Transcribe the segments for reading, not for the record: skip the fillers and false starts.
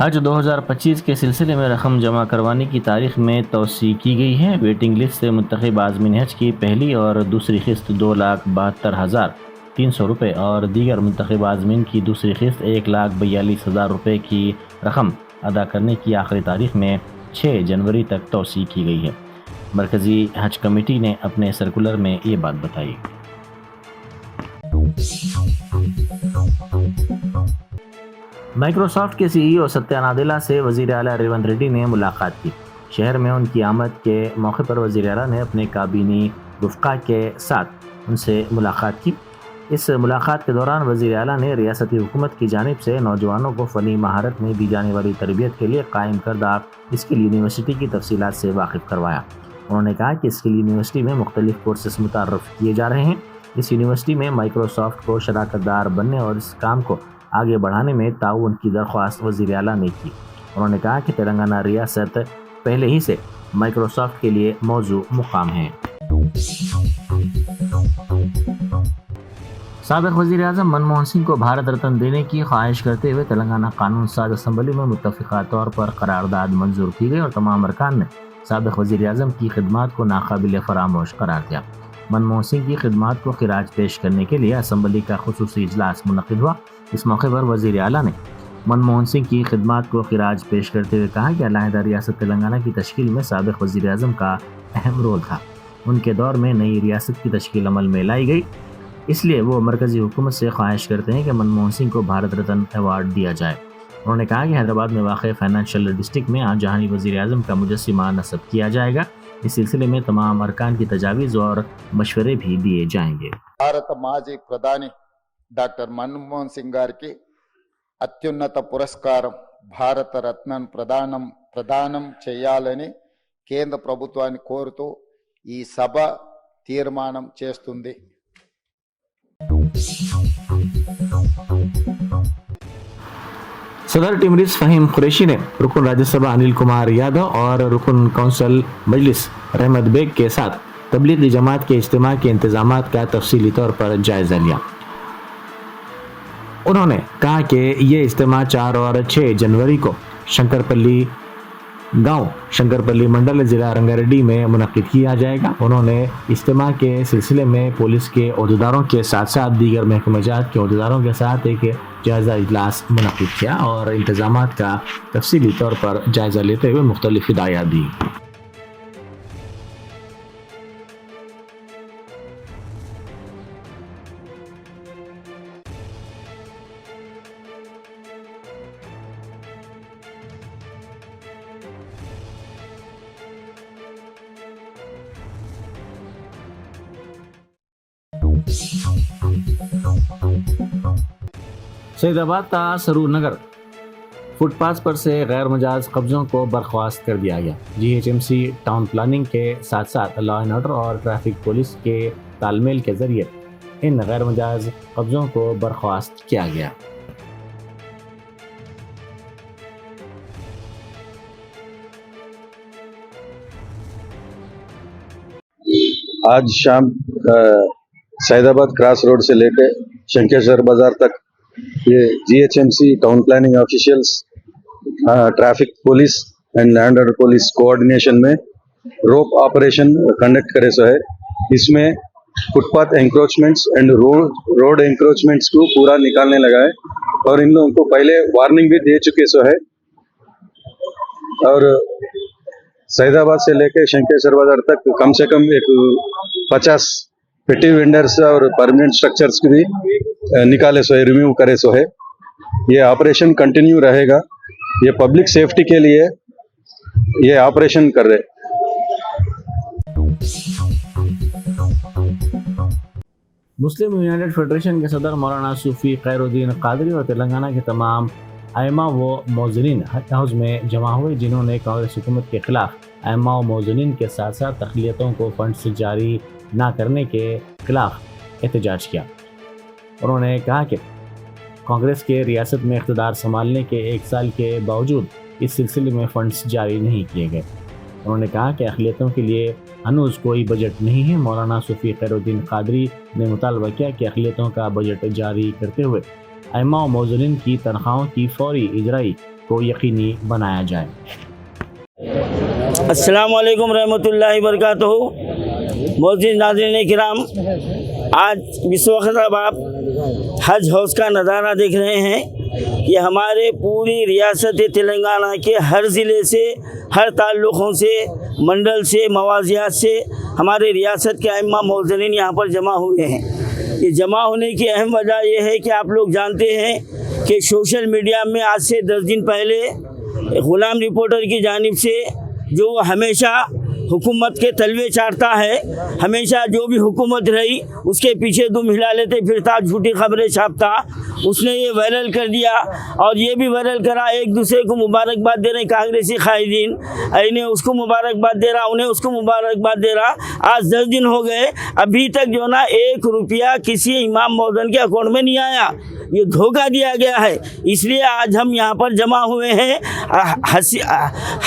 حج 2025 کے سلسلے میں رقم جمع کروانے کی تاریخ میں توسیع کی گئی ہے۔ ویٹنگ لسٹ سے منتخب عازمین حج کی پہلی اور دوسری قسط 2,72,300 روپے اور دیگر منتخب عازمین کی دوسری قسط 1,42,000 روپے کی رقم ادا کرنے کی آخری تاریخ میں 6 جنوری تک توسیع کی گئی ہے۔ مرکزی حج کمیٹی نے اپنے سرکولر میں یہ بات بتائی۔ مائیکروسافٹ کے سی ای او ستیہ ناڈیلا سے وزیر اعلیٰ ریونت ریڈی نے ملاقات کی۔ شہر میں ان کی آمد کے موقع پر وزیر اعلیٰ نے اپنے کابینی رفقا کے ساتھ ان سے ملاقات کی۔ اس ملاقات کے دوران وزیر اعلیٰ نے ریاستی حکومت کی جانب سے نوجوانوں کو فنی مہارت میں دی جانے والی تربیت کے لیے قائم کردہ اسکل یونیورسٹی کی تفصیلات سے واقف کروایا۔ انہوں نے کہا کہ اسکل یونیورسٹی میں مختلف کورسز متعارف کیے جا رہے ہیں۔ اس یونیورسٹی میں مائیکروسافٹ کو شراکت دار بننے اور اس کام کو آگے بڑھانے میں تعاون کی درخواست وزیر اعلیٰ نے کی۔ انہوں نے کہا کہ تلنگانہ ریاست پہلے ہی سے مائیکروسافٹ کے لیے موضوع مقام ہے۔ سابق وزیر اعظم منموہن سنگھ کو بھارت رتن دینے کی خواہش کرتے ہوئے تلنگانہ قانون ساز اسمبلی میں متفقہ طور پر قرارداد منظور کی گئی اور تمام ارکان نے سابق وزیر اعظم کی خدمات کو ناقابل فراموش قرار دیا۔ منموہن سنگھ کی خدمات کو خراج پیش کرنے کے لیے اسمبلی کا خصوصی اجلاس منعقد ہوا۔ اس موقع پر وزیر اعلیٰ نے منموہن سنگھ کی خدمات کو خراج پیش کرتے ہوئے کہا کہ علیحدہ ریاست تلنگانہ کی تشکیل میں سابق وزیر اعظم کا اہم رول تھا۔ ان کے دور میں نئی ریاست کی تشکیل عمل میں لائی گئی، اس لیے وہ مرکزی حکومت سے خواہش کرتے ہیں کہ منموہن سنگھ کو بھارت رتن ایوارڈ دیا جائے۔ انہوں نے کہا کہ حیدرآباد میں واقع فائنانشل ڈسٹرکٹ میں آج جہانی وزیر اعظم کا مجسمہ نصب کیا جائے گا۔ اس سلسلے میں تمام ارکان کی تجاویز اور مشورے بھی دیے جائیں گے۔ భారత మాజీ ప్రధాని డాక్టర్ మన్మోహన్ సింగ్ గారికి అత్యున్నత పురస్కారం భారత రత్నం ప్రదానం చేయాలని కేంద్ర ప్రభుత్వాన్ని కోరుతూ ఈ సభ తీర్మానం చేస్తుంది। صدر ٹیمریز فہیم قریشی نے رکن راجیہ سبھا انل کمار یادو اور رکن کونسل مجلس رحمت بیگ کے ساتھ تبلیغی جماعت کے اجتماع کے انتظامات کا تفصیلی طور پر جائزہ لیا۔ انہوں نے کہا کہ یہ اجتماع 4 اور 6 جنوری کو شنکرپلی گاؤں شنکرپلی منڈل ضلع رنگاریڈی میں منعقد کیا جائے گا۔ انہوں نے اجتماع کے سلسلے میں پولیس کے عہدیداروں کے ساتھ ساتھ دیگر محکمہ جات کے عہدیداروں کے ساتھ ایک جائزہ اجلاس منعقد کیا اور انتظامات کا تفصیلی طور پر جائزہ لیتے ہوئے مختلف ہدایات دی۔ سعید آباد کا سرور نگر فٹ پاس پر سے غیر مجاز قبضوں کو برخاست کر دیا گیا۔ GHMC ٹاؤن پلاننگ کے ساتھ ساتھ لا اینڈ آرڈر اور ٹریفک پولیس کے تال میل کے ذریعے ان غیر مجاز قبضوں کو برخاست کیا گیا۔ آج شام سعید آباد کراس روڈ سے لے کے شنکیشور بازار تک یہ GHMC town planning officials traffic police and land order police coordination میں روپ آپریشن کنڈکٹ کرے سو ہے۔ اس میں footpath encroachments and road encroachments کو پورا نکالنے لگا ہے اور ان لوگوں کو پہلے وارننگ بھی دے چکے سو ہے۔ اور سعید آباد سے لے کے شنکیشور بازار تک کم سے کم 50 پیٹی وینڈرز اور پرماننٹ اسٹرکچرز کی بھی نکالے سو ہے، ریموو کرے سو ہے۔ یہ آپریشن کنٹینیو رہے گا، یہ پبلک سیفٹی کے لیے یہ آپریشن کر رہے۔ مسلم یونائیٹڈ فیڈریشن کے صدر مولانا صوفی خیر الدین قادری اور تلنگانہ کے تمام ائمہ و موذنین حج ہاؤس میں جمع ہوئے، جنہوں نے کانگریس حکومت کے خلاف ائمہ و موذنین کے ساتھ ساتھ تخلیتوں کو فنڈز جاری نہ کرنے کے خلاف احتجاج کیا۔ انہوں نے کہا کہ کانگریس کے ریاست میں اقتدار سنبھالنے کے 1 سال کے باوجود اس سلسلے میں فنڈز جاری نہیں کیے گئے۔ انہوں نے کہا کہ اقلیتوں کے لیے ہنوز کوئی بجٹ نہیں ہے۔ مولانا صوفی خیر الدین قادری نے مطالبہ کیا کہ اقلیتوں کا بجٹ جاری کرتے ہوئے ائمہ و موذنین کی تنخواہوں کی فوری اجرائی को यकीनी बनाया जाए। अस्सलाम वालेकुम रहमतुल्लाहि वबरकातुहू। मोअज़्ज़िज़ नाज़रीन किराम, आज इस वक्त अब आप हज हाउस का नज़ारा देख रहे हैं। ये हमारे पूरी रियासत तेलंगाना के हर ज़िले से, हर ताल्लुक़ों से, मंडल से, मवाज़ियात से हमारे रियासत के अइम्मा मुअज़्ज़िनीन यहाँ पर जमा हुए हैं। ये जमा होने की अहम वजह यह है कि आप लोग जानते हैं कि सोशल मीडिया में आज से 10 दिन पहले ग़ुलाम रिपोर्टर की जानिब से जो हमेशा हुकूमत के तलवे चाटता है, हमेशा जो भी हुकूमत रही उसके पीछे दुम हिला लेते फिरता, झूठी खबरें छापता, उसने ये वायरल कर दिया और ये भी वायरल करा, एक दूसरे को मुबारकबाद दे रहे कांग्रेसी कायदीन, इन्हें उसको मुबारकबाद दे रहा, उन्हें उसको मुबारकबाद दे रहा। आज 10 दिन हो गए, अभी तक जो ना 1 रुपया किसी इमाम मौज़न के अकाउंट में नहीं आया। ये धोखा दिया गया है। इसलिए आज हम यहाँ पर जमा हुए हैं,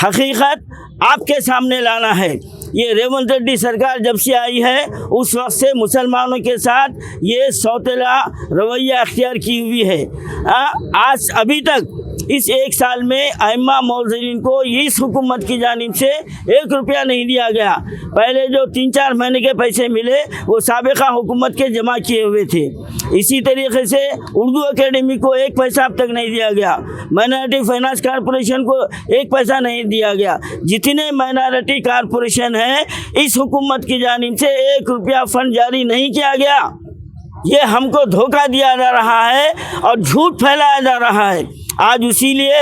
हकीकत आपके सामने लाना है। ये रेवंत रेड्डी सरकार जब से आई है उस वक्त से मुसलमानों के साथ ये सौतेला रवैया अख्तियार की हुई है। आज अभी तक इस 1 साल में अइम्मा मुअज़्ज़िनीन को इस हुकूमत की जानिब से 1 रुपया नहीं दिया गया। पहले जो 3-4 महीने के पैसे मिले वो साबिक़ा हुकूमत के जमा किए हुए थे। इसी तरीके से उर्दू एकेडमी को 1 पैसा अब तक नहीं दिया गया। माइनॉरिटी फाइनेंस कॉरपोरेशन को 1 पैसा नहीं दिया गया। जितने माइनॉरिटी कॉरपोरेशन हैं इस हुकूमत की जानिब से 1 रुपया फंड जारी नहीं किया गया। ये हमको धोखा दिया जा रहा है और झूठ फैलाया जा रहा है। आज इसीलिए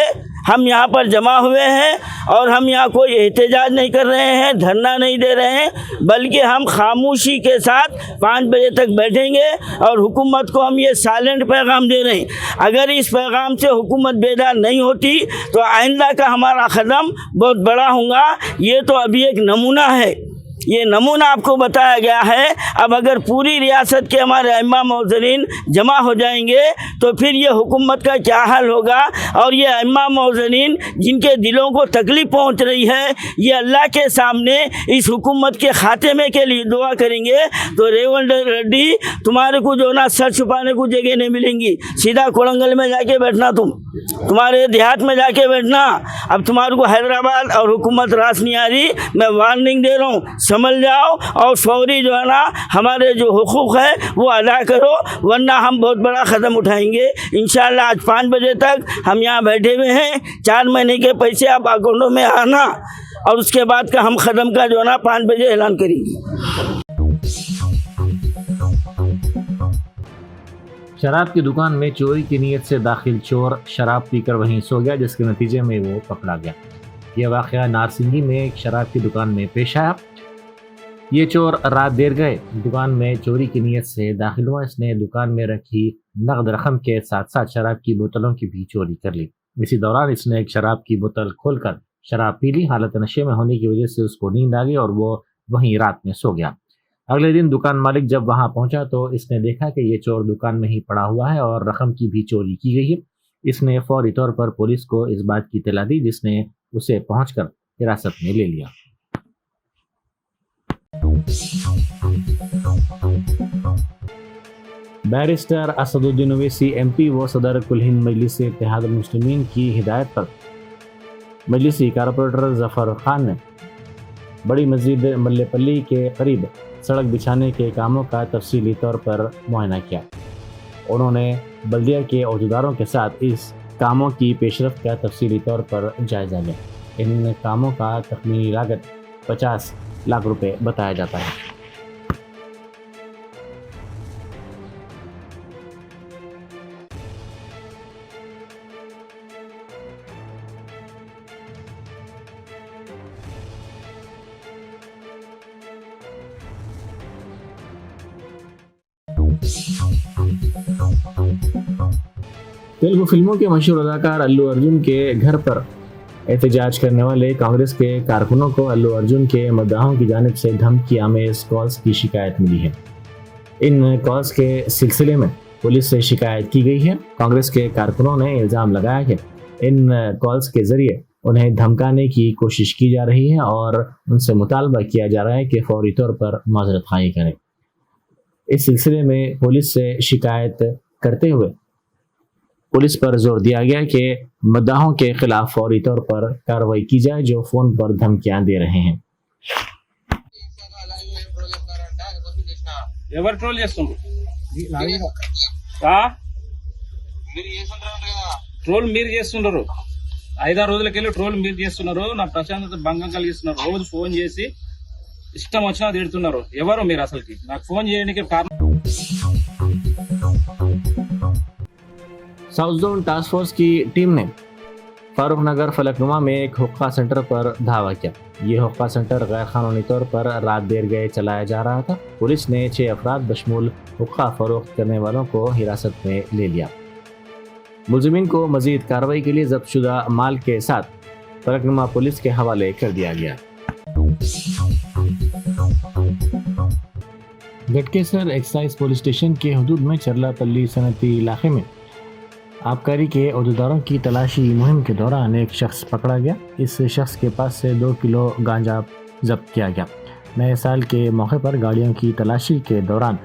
हम यहाँ पर जमा हुए हैं और हम यहाँ कोई एहतजाज नहीं कर रहे हैं, धरना नहीं दे रहे हैं, बल्कि हम खामोशी के साथ 5 बजे तक बैठेंगे और हुकूमत को हम ये साइलेंट पैगाम दे रहे हैं। अगर इस पैगाम से हुकूमत बेदार नहीं होती तो आइंदा का हमारा कदम बहुत बड़ा होगा। ये तो अभी एक नमूना है, ये नमूना आपको बताया गया है। अब अगर पूरी रियासत के हमारे अइम्मा मुअज़्ज़िनीन जमा हो जाएंगे तो फिर ये हुकूमत का क्या हाल होगा। और ये अइम्मा मुअज़्ज़िनीन जिनके दिलों को तकलीफ़ पहुंच रही है, ये अल्लाह के सामने इस हुकूमत के खात्मे के लिए दुआ करेंगे। तो रेवंत रेड्डी, तुम्हारे को जो ना सर छुपाने को जगह नहीं मिलेंगी। सीधा कोलंगल में जाके बैठना, तुम्हारे देहात में जाके बैठना। अब तुम्हारे को हैदराबाद और हुकूमत रास नहीं आ रही, मैं वार्निंग दे रहा हूँ, समझ जाओ और फौरी जो है ना हमारे जो हुकूक है वो अदा करो, वरना हम बहुत बड़ा कदम उठाएंगे इंशाअल्लाह। आज 5 बजे तक हम यहाँ बैठे हुए हैं। 4 महीने के पैसे आप अकाउंटों में आना और उसके बाद का हम कदम का जो है ना 5 बजे ऐलान करेंगे। शराब की दुकान में चोरी की नीयत से दाखिल चोर शराब पीकर वहीं सो गया, जिसके नतीजे में वो पकड़ा गया। यह वाक़या नारसिंगी में एक शराब की दुकान में पेश आया। ये चोर रात देर गए दुकान में चोरी की नीयत से दाखिल हुआ। इसने दुकान में रखी नकद रकम के साथ साथ शराब की बोतलों की भी चोरी कर ली। इसी दौरान इसने एक शराब की बोतल खोलकर शराब पी ली। हालत नशे में होने की वजह से उसको नींद आ गई और वो वहीं रात में सो गया। अगले दिन दुकान मालिक जब वहां पहुंचा तो इसने देखा कि ये चोर दुकान में ही पड़ा हुआ है और रकम की भी चोरी की गई है। इसने फौरी तौर पर पुलिस को इस बात की इत्तला दी, जिसने उसे पहुंचकर हिरासत में ले लिया। बैरिस्टर असदुद्दीन ओवैसी एमपी व सदर कुल हिंद मजलिस इत्तेहाद मुस्लिमीन की हिदायत पर मजलिसी कारपोरेटर जफर खान ने बड़ी मस्जिद मल्लेपल्ली के करीब सड़क बिछाने के कामों का तफसीली तौर पर मुआयना किया। उन्होंने बल्दिया के अहदेदारों के साथ इस कामों की पेशरफ्त का तफसीली तौर पर जायजा लिया। इन कामों का तखमीनी लागत 50 लाख रुपए बताया जाता है। तेलुगु फिल्मों के मशहूर अदाकार अल्लू अर्जुन के घर पर एहतजाज करने वाले कांग्रेस के कारकुनों को अल्लू अर्जुन के मद्दाहों की जानिब से धमकी आमेज कॉल्स की शिकायत मिली है। इन कॉल्स के सिलसिले में पुलिस से शिकायत की गई है। कांग्रेस के कारकुनों ने इल्ज़ाम लगाया कि इन कॉल्स के जरिए उन्हें धमकाने की कोशिश की जा रही है और उनसे मुतालबा किया जा रहा है कि फौरी तौर पर माजरत खाई करें। इस सिलसिले में पुलिस से शिकायत करते हुए पुलिस पर जोर दिया गया कि मुद्दाहों के खिलाफ फौरी तौर पर कार्रवाई की जाए जो फोन पर धमकियां दे रहे हैं। ఎవరు ట్రోల్ చేస్తుండ్రు ట్రోల్ మీరు చేస్తున్నారు 5-6 రోజులకెళ్ళి ట్రోల్ మీరు చేస్తున్నారు నా ప్రశాంతత భంగం కలిగిస్తున్నారు రోజు ఫోన్ చేసి ఇష్టం వచ్చినా తిడుతున్నారు ఎవరు మీరు అసలుకి నాకు ఫోన్ చేయడానికి కారణం साउथ जोन टास्क फोर्स की टीम ने फारूक नगर फलकनुमा में एक हुक्का सेंटर पर धावा किया। ये हुक्का सेंटर गैर कानूनी तौर पर रात देर गए चलाया जा रहा था। पुलिस ने 6 अफराद बशमूल हुक्का फरोख्त करने वालों को हिरासत में ले लिया। मुलजिमीन को मजीद कार्रवाई के लिए जब्त शुदा माल के साथ फलकनुमा पुलिस के हवाले कर दिया गया। गटकेसर एक्साइज पुलिस स्टेशन के हदूद में चरलापल्ली सनती इलाके में आबकारी के अहदेदारों की तलाशी मुहिम के दौरान एक शख्स पकड़ा गया। इस शख्स के पास से 2 किलो गांजा जब्त किया गया। नए साल के मौके पर गाड़ियों की तलाशी के दौरान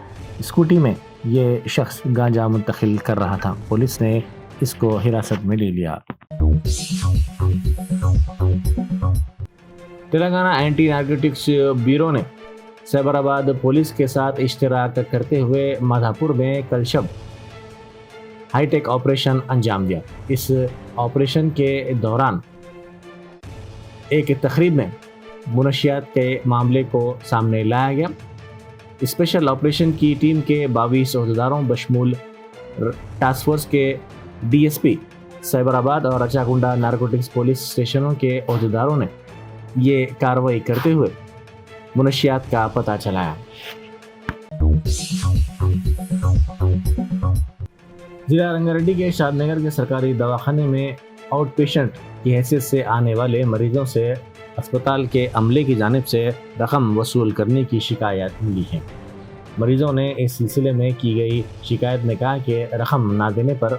स्कूटी में ये शख्स गांजा मुंतकिल कर रहा था। पुलिस ने इसको हिरासत में ले लिया। तेलंगाना एंटी नारकोटिक्स ब्यूरो ने साइबराबाद पुलिस के साथ इश्तराक करते हुए माधापुर में कल शब हाईटेक ऑपरेशन अंजाम दिया। इस ऑपरेशन के दौरान एक तकरीब में मुनशियात के मामले को सामने लाया गया। स्पेशल ऑपरेशन की टीम के 22 अहदेदारों बशमूल टास्क फोर्स के डीएसपी साइबराबाद और अचाकुंडा नारकोटिक्स पुलिस स्टेशनों के अहदेदारों ने ये कार्रवाई करते हुए मुनशियात का पता चलाया। जिला रंगारेड्डी के शादनगर के सरकारी दवाखाने में आउट पेशेंट की हैसियत से आने वाले मरीजों से अस्पताल के अमले की जानिब से रकम वसूल करने की शिकायत मिली है। मरीजों ने इस सिलसिले में की गई शिकायत में कहा कि रकम ना देने पर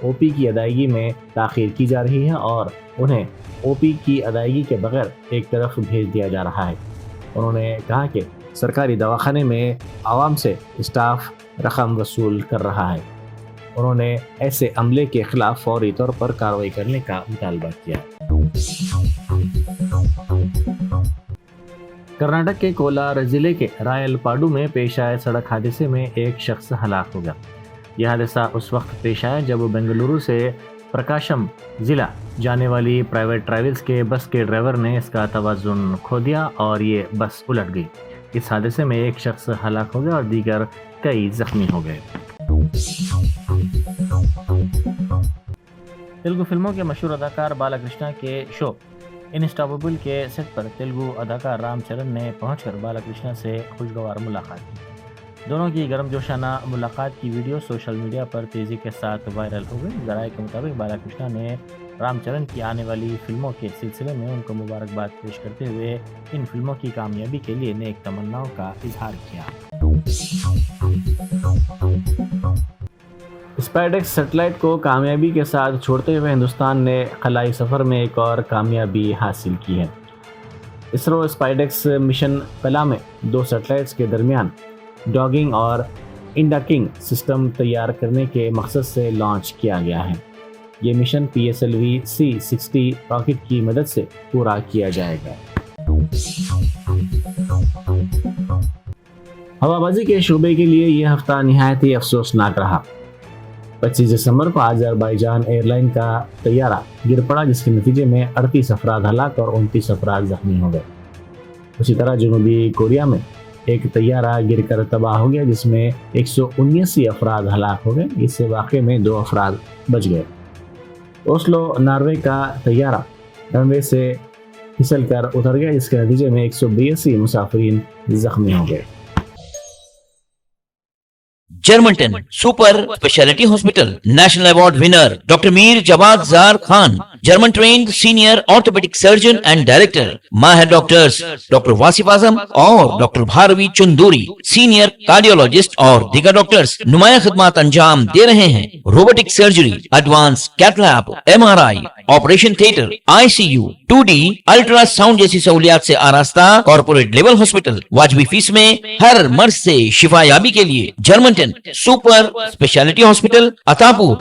ओपी की अदायगी में ताख़ीर की जा रही है और उन्हें ओपी की अदायगी के बगैर एक तरफ भेज दिया जा रहा है। उन्होंने कहा कि सरकारी दवाखाने में आवाम से स्टाफ रकम वसूल कर रहा है। उन्होंने ऐसे अमले के खिलाफ फौरी तौर पर कार्रवाई करने का मुतालबा किया। कर्नाटक के कोलार जिले के रायलपाडू में पेश आए सड़क हादसे में एक शख्स हलाक हो गया। यह हादसा उस वक्त पेश आया जब बेंगलुरु से प्रकाशम जिला जाने वाली प्राइवेट ट्रैवल्स के बस के ड्राइवर ने इसका तवाज़ुन खो दिया और ये बस उलट गई। इस हादसे में एक शख्स हलाक हो गया और दीगर कई जख्मी हो गए। तेलुगु फिल्मों के मशहूर अदाकार बालाकृष्णा के शो इनस्टॉपेबल के सेट पर तेलुगु अदाकार रामचरण ने पहुंचकर बालाकृष्णा से खुशगवार मुलाकात की। दोनों की गर्मजोशाना मुलाकात की वीडियो सोशल मीडिया पर तेज़ी के साथ वायरल हो गई। ज़राए के मुताबिक बालाकृष्णा ने रामचरण की आने वाली फिल्मों के सिलसिले में उनको मुबारकबाद पेश करते हुए इन फिल्मों की कामयाबी के लिए नेक तमन्नाओं का इजहार किया। स्पाइडेक्स सैटेलाइट को कामयाबी के साथ छोड़ते हुए हिंदुस्तान ने खलाई सफ़र में एक और कामयाबी हासिल की है। इसरो स्पाइडेक्स मिशन पहला में 2 सैटेलाइट्स के दरमियान डॉगिंग और इंडाकिंग सिस्टम तैयार करने के मकसद से लॉन्च किया गया है। ये मिशन PSLV C-60 रॉकेट की मदद से पूरा किया जाएगा। हवाबाजी के शोबे के लिए यह हफ्ता निहायत ही अफसोसनाक रहा। 25 दिसंबर को अज़रबैजान एयरलाइन का तैयारा गिर पड़ा जिसके नतीजे में 38 अफराद हलाक और 29 अफराद जख्मी हो गए। उसी तरह जनूबी कोरिया में एक तैयारा गिरकर तबाह हो गया जिसमें 179 अफराद हलाक हो गए। इस वाक़े में 2 अफराद बच गए। ओस्लो नॉर्वे का तैयारा रनवे से फिसल कर उतर गया जिसके नतीजे में 182 मुसाफिरीन जख्मी हो गए। Germanton super speciality hospital national award winner doctor Mir Jawad Jar Khan, German trained senior orthopaedic surgeon and director, माहिर डॉक्टर्स डॉक्टर वासिफ आजम और doctor Bharvi Chanduri, senior cardiologist और दीगर डॉक्टर्स नुमाया खिदमत अंजाम दे रहे हैं। Robotic surgery, advance cath lab, MRI, operation theatre, ICU, 2D ultrasound जैसी सहूलियात से आरास्ता कॉर्पोरेट लेवल हॉस्पिटल वाजबी फीस में हर मर्ज से शिफायाबी के लिए Germanton super speciality hospital Attapur